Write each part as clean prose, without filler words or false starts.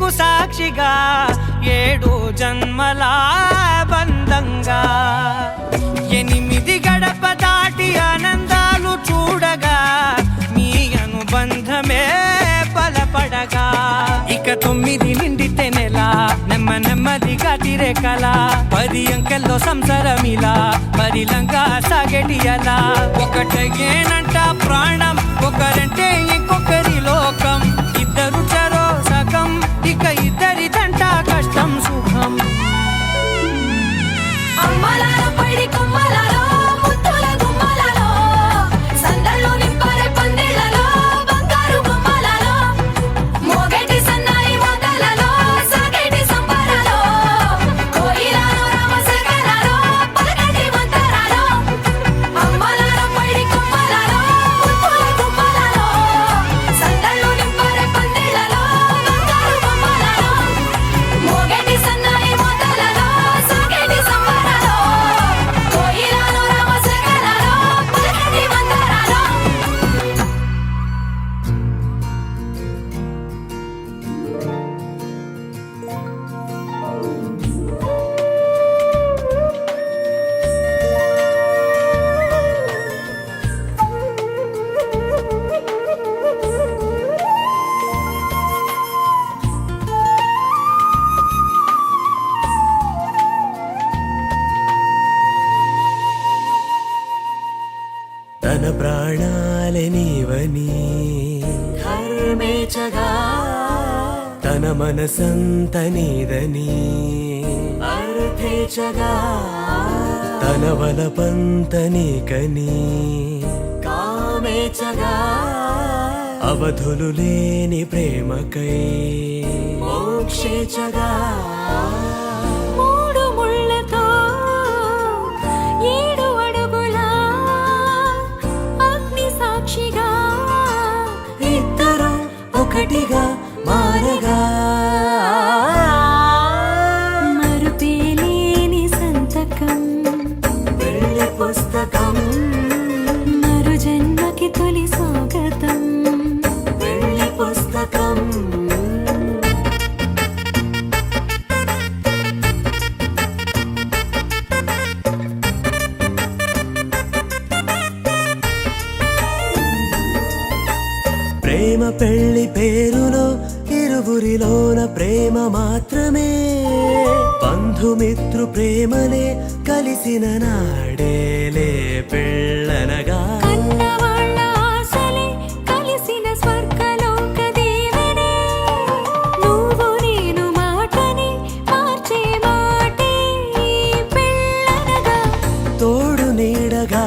ప్రేమకు సాక్షిగా 7 జన్మల బంధంగా 8 గడప దాటి ఆనందాలు చూడగా మీ అనుబంధమే బలపడగా ఇక 9 నిండితే నెల నెమ్మదిగా తిరే కల 10 అంకెల్లో సంసారమిలా పరిలంగా సాగేటియలా ఒకటేనంట ప్రాణం ఒకరంటే ఇంకొకరి లోకం ఇద్దరు చరో సగం ఇక ఇద్దరిదంట కష్టం సుఖం అమ్మలాలో పడి కొమ్మలాలో ముత్తుల గుమ్మలాలో సందల్లో నింపారే పందిళ్ళలో బంగారు బొమ్మలాలో మోగేటి సన్నాయి మోతలలో సాగేటి సంబరాలో కోయిలాలో రామశేఖరాలో పలకటి మంతరాలో అమ్మలాలో పడి కొమ్మలాలో ముత్తుల గుమ్మలాలో సందల్లో నింపారే పందిళ్ళలో బంగారు బొమ్మలాలో మోగేటి సన్నాయి మోతలలో సాగేటి సంబరాలో కోయిలాలో రామశేఖరాలో పలకటి మంతరాలో తన ప్రాణాలే నీవని ధర్మేచగా తన మనసంత నీదని అర్థేచగా తన వలపంత నీకని కామేచగా అవధులు లేని ప్రేమకై మోక్షేచగా 3 ముళ్ళతో 7 అడుగుల అగ్ని సాక్షిగా ఇద్దరు ఒకటిగా మారగా మరుపేలేని సంతకం పెళ్లి పుస్తకం మరు జన్మకి తొలి స్వాగతం పెళ్లి పుస్తకం ప్రేమ పెళ్లి పేరులో ఇరువురిలోన ప్రేమ మాత్రమే బంధుమిత్రు ప్రేమలే కలిసిన నాడేలే పెళ్ళనగా కన్నవాళ్ళ ఆశలే కలిసిన స్వర్గలోక దీవెనే నువ్వు నేను మాటని మార్చే మాటే పెళ్ళనగా తోడు నీడగా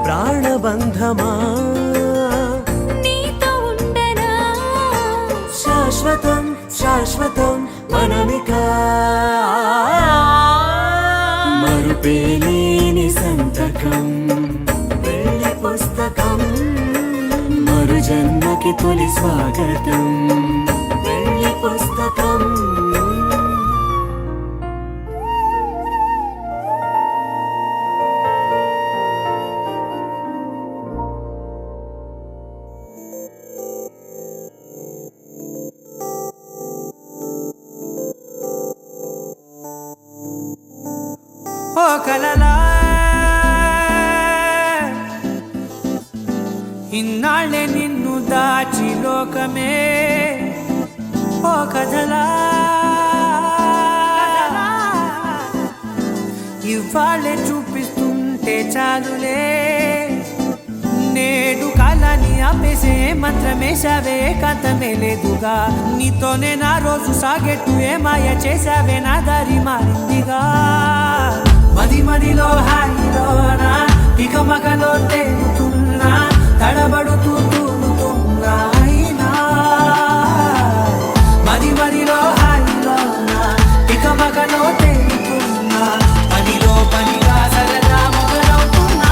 ప్రాణబంధమా నీతో ఉండనా శాశ్వతం శాశ్వతం మనమిక మరుపేలేని సంతకం పెళ్లి పుస్తకం మరు జన్మకి తొలి స్వాగతం పెళ్లి పుస్తకం ఓ కలలా ఇన్నాళ్ళే నిన్ను దాచి లోకమే ఓ కథలా ఇవాళ్ళే చూపిస్తుంటే చాలులే నేడు కాలాన్ని ఆపేసే మంత్రమేశావే కాంతమే లేదుగా నీతోనే నా రోజు సాగెట్టు ఏ మాయ చేశావే నా దారి మారిందిగా మదిలో హాయిలోనా ఇక మగలో తేలుతున్నా తడబడుతూ తూలుతున్నా అయినా మదిలో హాయిలోనా ఇక మగలో తేలుతున్నా పనిలో పనిగా సరదా మొదలవుతున్నా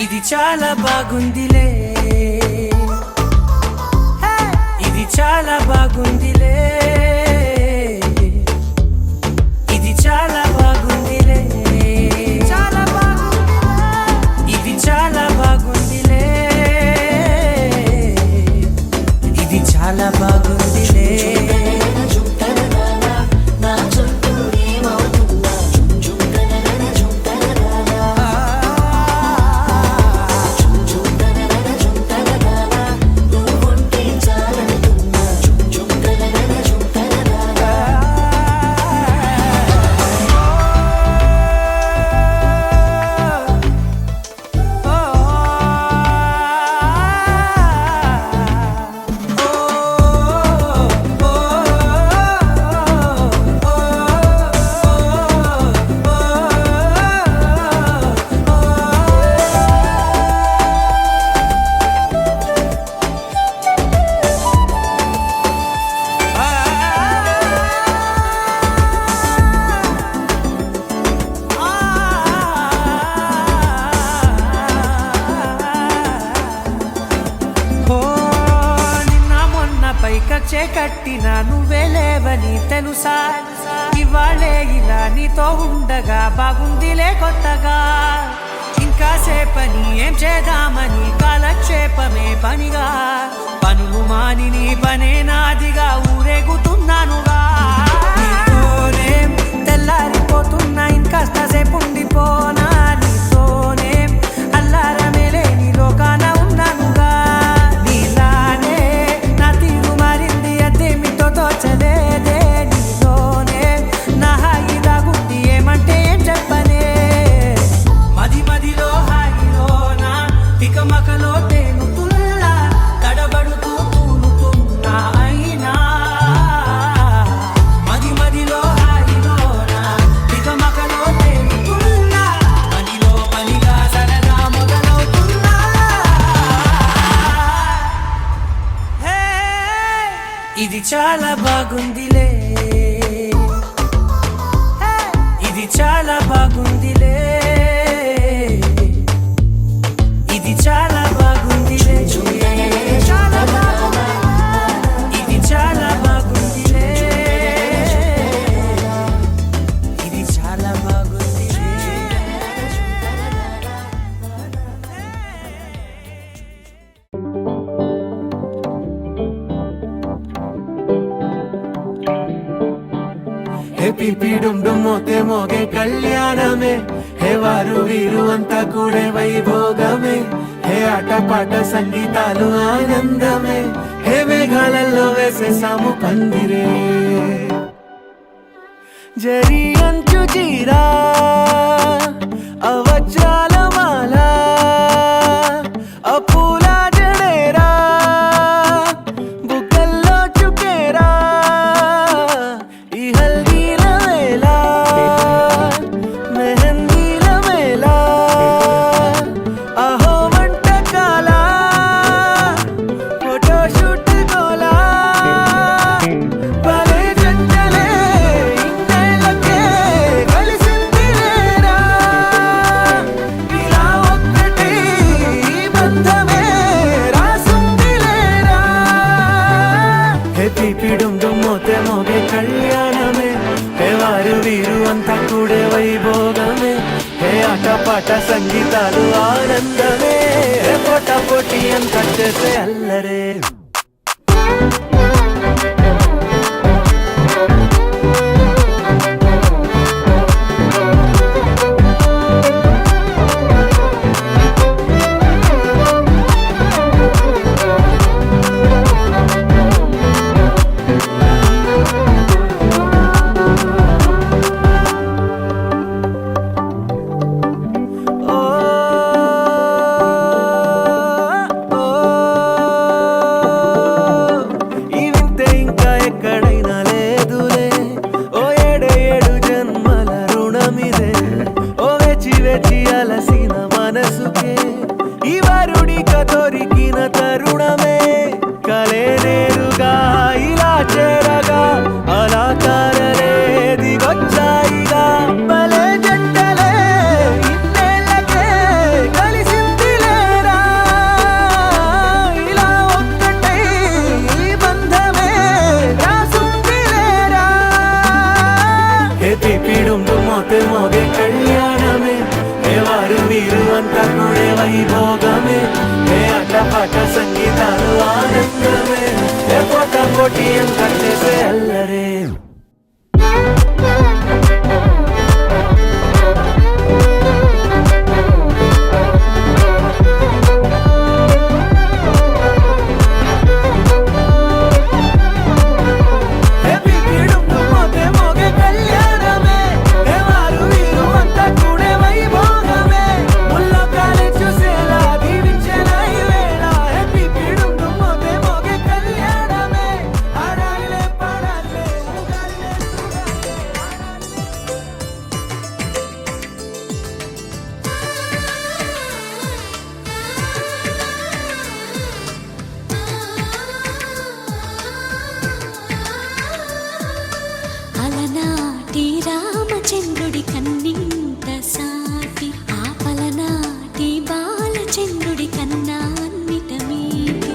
ఇది చాలా బాగుందిలే ఇది చాలా బాగుందిలే ఇది చాలా బాగుందిలే చాలా బాగుంది ఇది చాలా బాగుందిలే చాలా బాగుందిలే నా చుట్టూ ఏమవుతుందా నువ్వుంటే చాలంటున్నా పైకచ్చే కట్టిన నువ్వే లేవని తెలుసా ఇవాళే ఇలా నీతో ఉండగా బాగుందిలే కొత్తగా ఇంకా సేపని ఏం చేద్దామని కాలక్షేపమే పనిగా పనులు మాని నీ పనే నాదిగా ఊరేగుతున్నానుగా నీతోనే తెల్లారిపోతున్నా ఇంకాస్త సేపు ఉండిపోనా నీతోనే అల్లారమే లేని లోకాన ఉన్నానుగా నీలానే నా తీరు మారింది అదేమిటో తోచలేదే నీలోనే నా హాయి దాగుంది ఏమంటే ఏం చెప్పనే మది మదిలో హాయిలోనా తికమకలో తేలుతున్నా తడబడుతూ తూలుతున్నా అయినా మది మదిలో హాయిలోనా తికమకలో తేలుతున్నా పనిలో పనిగా సరదా మొదలవుతున్నా హే, ఇది చాలా బాగుందిలే హే, ఇది చాలా బాగుందిలే ఇది చాలా బాగుందిలే చాలా బాగుంది ఇది చాలా బాగుందిలే ఇది చాలా బాగుందిలే హే పిపి డుమ్ డుమ్ మోతే మోగే కళ్యాణమే హే వారు వీరు అంతా కూడే వైభోగమే హే ఆటపాట సంగీతాలు ఆనందమే హే మేఘాలలో వేసేసాము పందిరే జరి అంచు చీరా అవజ్రాల మాల అపూల జడేరా బుగ్గల్లో చుకేరా ఈ హల్దీల వేళ మెహందీల వేళ అహో వంటకాల ఫోటోషూట్ గోలా భలే జంటలే ఇన్నేళ్ళకే కలిసింది లేరా ఇలా ఒక్కటే ఈ బంధమే రాసుంది లేరా హే పిపి డుమ్ డుమ్ మోతే మోగే కళ్యాణమే హే వారు వీరు అంతా కూడే వైభోగమే హే ఆటపాట సంగీతాలు ఆనందమే హే పోటా పోటీ అంతా చేసే అల్లరే ఓ ఓ ఈ వింతే ఇంకా ఎక్కడైనా లేదులే ఓ ఏడు జన్మల రుణమిదే ఓ వేచి వేచి అలసిన మనసుకే ఈ వరుడిక దొరికిన తరుణమే కలే నేరుగా ఇలా చేరగా అలా కారలే దిగొచ్చాయిగా భలే జంటలే ఇన్నేళ్ళకే కలిసింది లేరా ఇలా ఒక్కటే ఈ బంధమే రాసుంది లేరా హే పిపి డుమ్ డుమ్ మోతే మోగే కళ్యాణమే హే వారు వీరు అంతా కూడే వైభోగమే హే ఆటపాట సంగీతాలు ఆనందమే హే పోటా కోటి అంతా చేసే అల్లరే. అలనాటి రామచంద్రుడి కన్నింత సాటి ఆపలనాటి బాలచంద్రుడి కన్నా అన్నిట మీటి.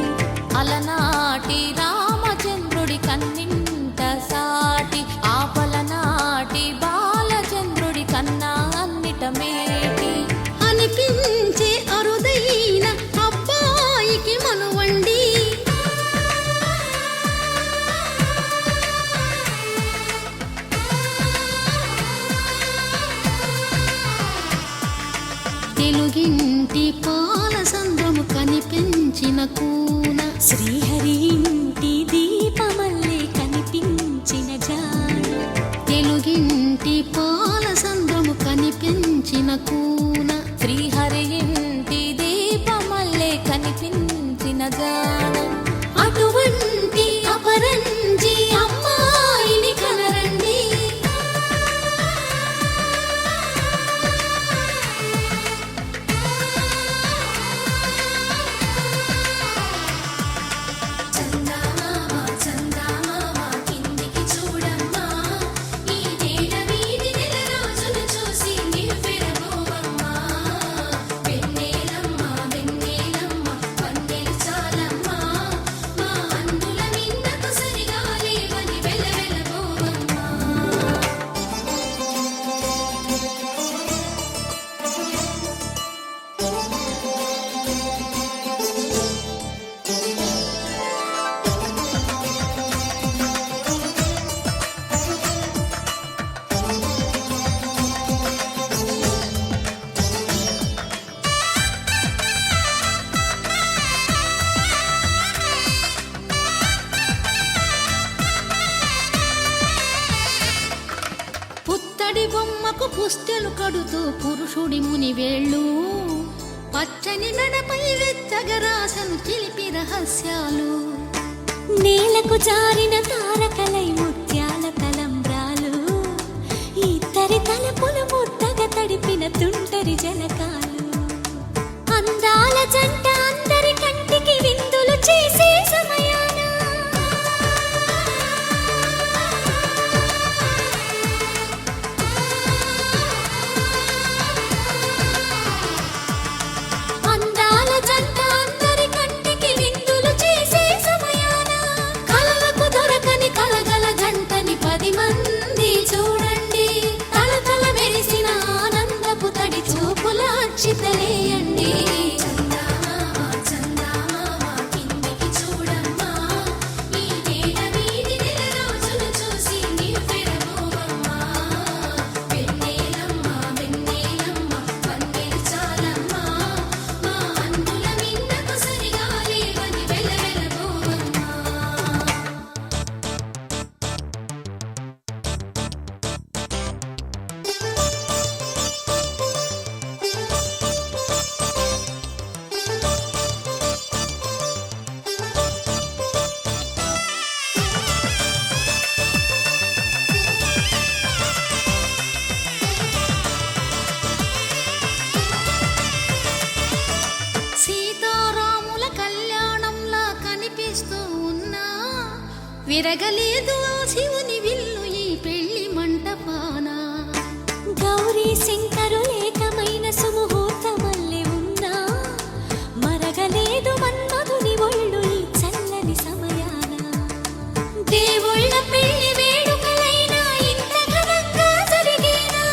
అలనాటి రామచంద్రుడి కన్నింత సాటి ఆపలనాటి బాలచంద్రుడి కన్నా అన్నిట మేటి. అనిపించే అరుదైన అబ్బాయికి మనువండి తెలుగింటి పాలసంద్రము కనిపించిన కూన శ్రీహరి ఇంటి దీపమల్లే కనిపించిన జాన. తెలుగింటి పాలసంద్రము కనిపించిన కూన శ్రీహరి ఇంటి దీపమల్లే కనిపించిన గానం. అటువంటి అపరంజి అమ్మాయిని కనరండి. పుత్తడి బొమ్మకు పుస్తెలు కడుతూ పురుషుడి ముని వేళ్ళు పచ్చని మెడపై వెచ్చగరాసను చిలిపి రహస్యాలు. నేలకు జారిన తారకలై ముత్యాల తలంబ్రాలు ఇద్దరి తలపులు ముద్దగా తడిపిన తుంటరి జలకాలు. అందాల జంట అందరి కంటికి విందులు చేసే సమయాన అందాల జంట అందరి కంటికి విందులు చేసే సమయాన కలలకు దొరకని కలగల జంటని 10 మంది చూడండి. తలతల మెరిసిన ఆనందపు తడి చూపుల అక్షితలేయండి. విరగలేదు ఆ శివుని విల్లు ఈ పెళ్లి మంటపాన. గౌరీ శంకరులేకమైన సుముహూర్తమల్లె ఉన్నా మరగలేదు మన్మధుని ఒళ్ళు ఈ చల్లని సమయాన. దేవుళ్ళ పెళ్లి వేడుకలైనా ఇంత ఘనంగా జరిగేనా?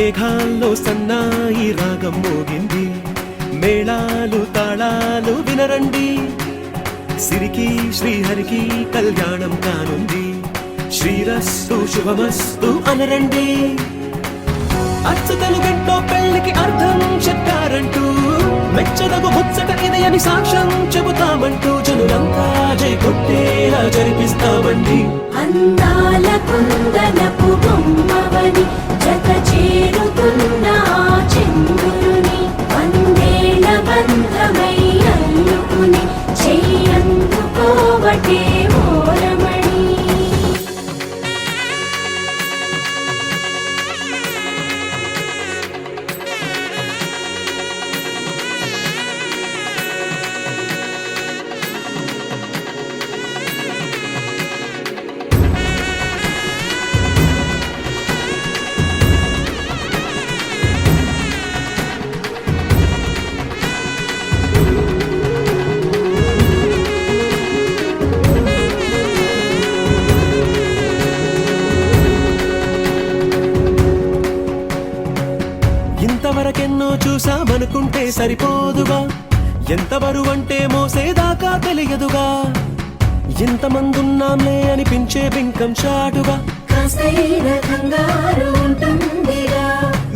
మేఘాల్లో సన్నాయి రాగం మోగింది, మేళాలు తాళాలు వినరండి, సిరికి శ్రీహరికి కళ్యాణం కానుంది, శ్రీరస్తు శుభమస్తు అనరండి. అచ్చు తెలుగింటో పెళ్లికి అర్థం చెప్పారంటూ, మెచ్చదగు ముచ్చట ఇది అని సాక్ష్యం చెబుతామంటూ, జనులంతా జై కొట్టేలా జరిపిస్తామండి. అందాల కుందనపు బొమ్మవని జత చేరుతున్న చంద్రుని, వందేళ్ల బంధమై అల్లుకుని చెయ్యందుకోవటే ఓరమణి. ఇంతవరకెన్నో చూసామనుకుంటే సరిపోదుగా, ఎంత బరువంటే మోసేదాకా తెలియదుగా, ఇంతమందున్నాంలే అనిపించే బింకం చాటుగా, కాస్తైన కంగారు ఉంటుందిగా.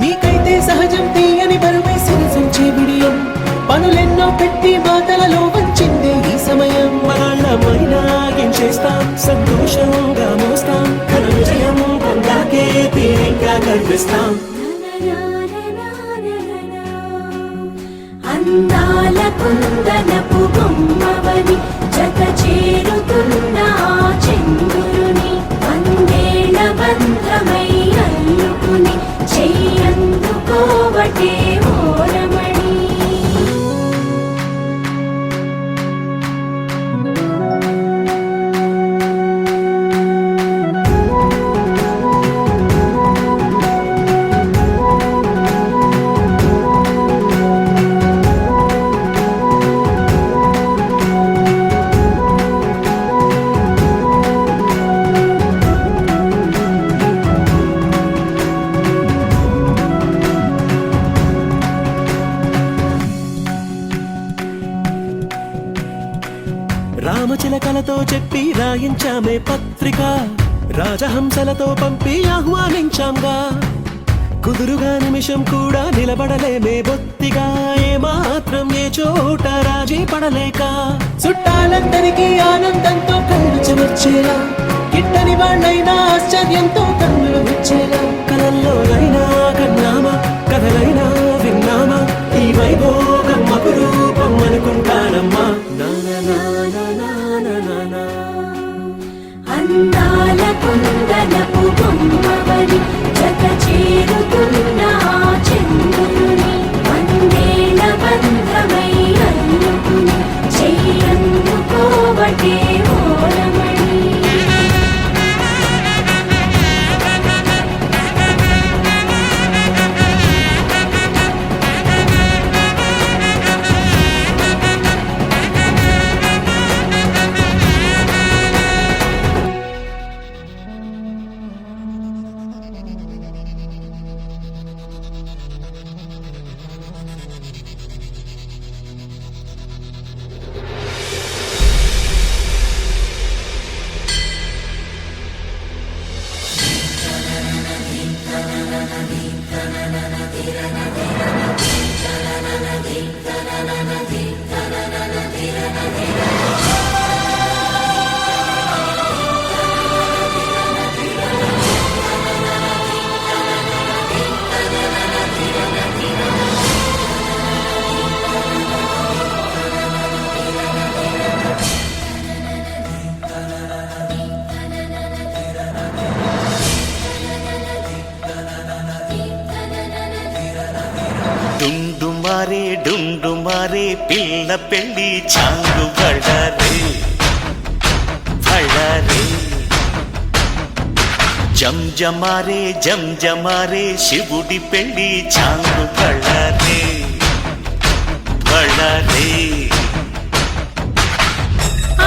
మీకైతే సహజం తీయని బరువై సిరిసించే బిడియం, పనులెన్నో పెట్టి మాటలలో వంచిందే ఈ సమయం. వాళ్ళమైనా ఏం చేస్తాం, సంతోషంగా మోస్తాం, ఘన విజయం పొందాకే తీరిగ్గా కనిపిస్తాం. అందాల కుందనపు బొమ్మవని జత చేరుతున్న చంద్రుని, వందేళ్ల బంధమై అల్లుకుని చెయ్యందుకోవటే ఓరమణి. రామచిలకలతో చెప్పి రాయించామే పత్రిక, రాజహంసలతో పంపి ఆహ్వానించాంగా, కుదురుగా నిమిషం కూడా నిలబడలేమే బొత్తిగా, ఏమాత్రం ఏ చోట రాజీ పడలేక, చుట్టాలందరికీ ఆనందంతో కళ్ళు చెమర్చేలా, గిట్టని వాళ్ళైనా ఆశ్చర్యంతో కన్నులు విచ్చేలా, కలల్లోనైనా కన్నామా కథలైనా విన్నామా, ఈ వైభోగం అపురూపం అనుకుంటానమ్మా. అందాల కుందనపు బొమ్మవని జత చేరుతున్న చంద్రుని, వందేళ్ల బంధమై అల్లుకుని చెయ్యందుకోవటే ఓరమణి. డుండుమారే పిల్ల పెళ్ళి చాంగు బళ్ళారే బళ్ళారే, జంజమారే శివుడి పెళ్ళి చాంగు బళ్ళారే బళ్ళారే.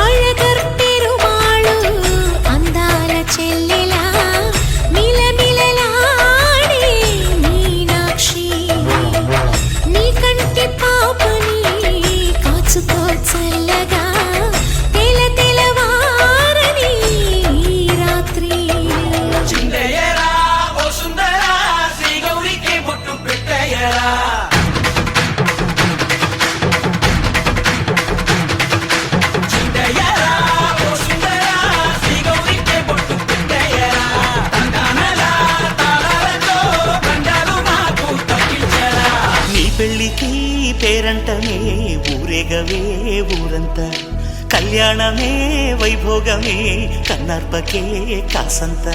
అழగర్పెరుమాళు అందాల చెల్లిలా మిలమిలలాడే నీ వెంటనే ఊరేగవే ఊరంతా కళ్యాణమే వైభోగమే కన్నార్పకే కాసంత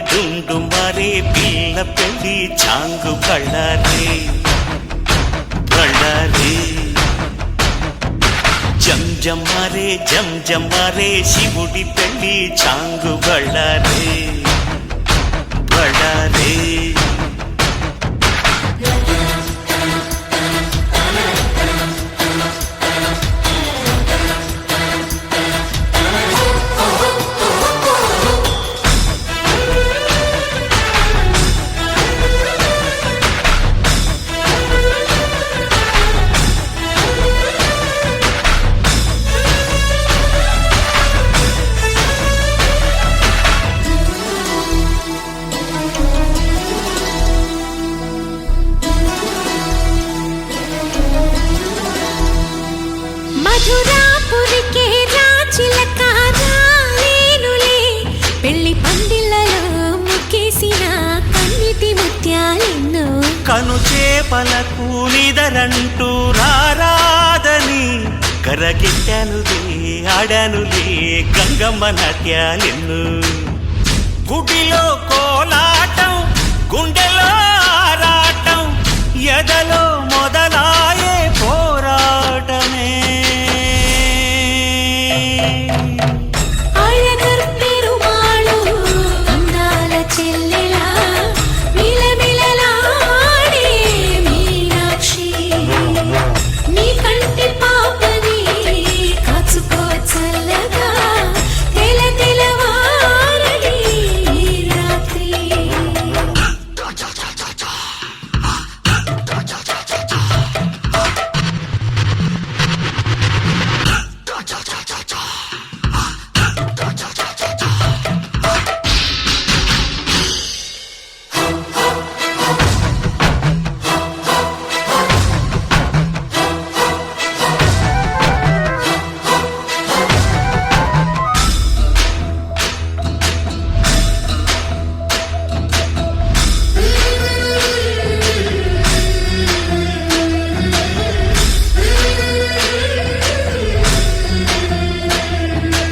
డుండుమారే పిల్ల పెళ్ళి చాంగు బళ్ళారే బళ్ళారే జంజమ్మారే శివుడి పెళ్ళి చాంగు బళ్ళారే బళ్ళారే మధురాపురికే రాచిలక రాలేనులే పెళ్లి పందిళ్ళలో ముక్కేసిన కన్నిటి ముత్యాలెన్నో కను చేపలకు నిదరంటూ రారాదని కరగిట్టానులే ఆడానులే గంగమ్మ నాట్యాలెన్ను గుడిలో కోలాటం గుండెలో ఆరాటం ఎదలో మొదలాయే పోరాటమే అళగర్ పెరుమాళు అందాల చెల్లెలా మిలమిలలాడే మీనాక్షి నీ కంటి పాపని కాచుకో చల్లగా తెలవారని ఈ రాత్రి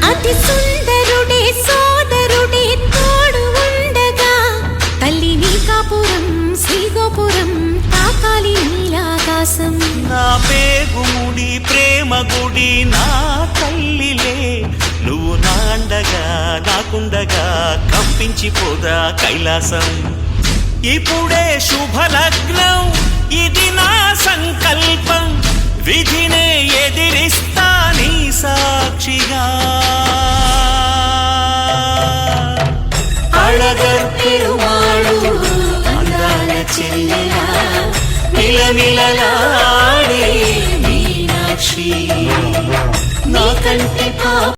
అతి సుందరుడే సోదరుడే తోడు ఉండగా తల్లి నీ కాపురం శ్రీగోపురం తాకాలి నీలాకాశం నా పేగుముడి ప్రేమ గుడి నా తల్లిలే నువ్వు నాండగా నాకుండగా కంపించిపోదా కైలాసం ఇప్పుడే శుభలగ్నం ఇది నా సంకల్పం విధినే ఎదిరిస్తా నీ సాక్షిగా అళగర్ పెరుమాళు అందాల చెల్లెలా మిలమిలలాడే మీనాక్షి నా కంటి పాప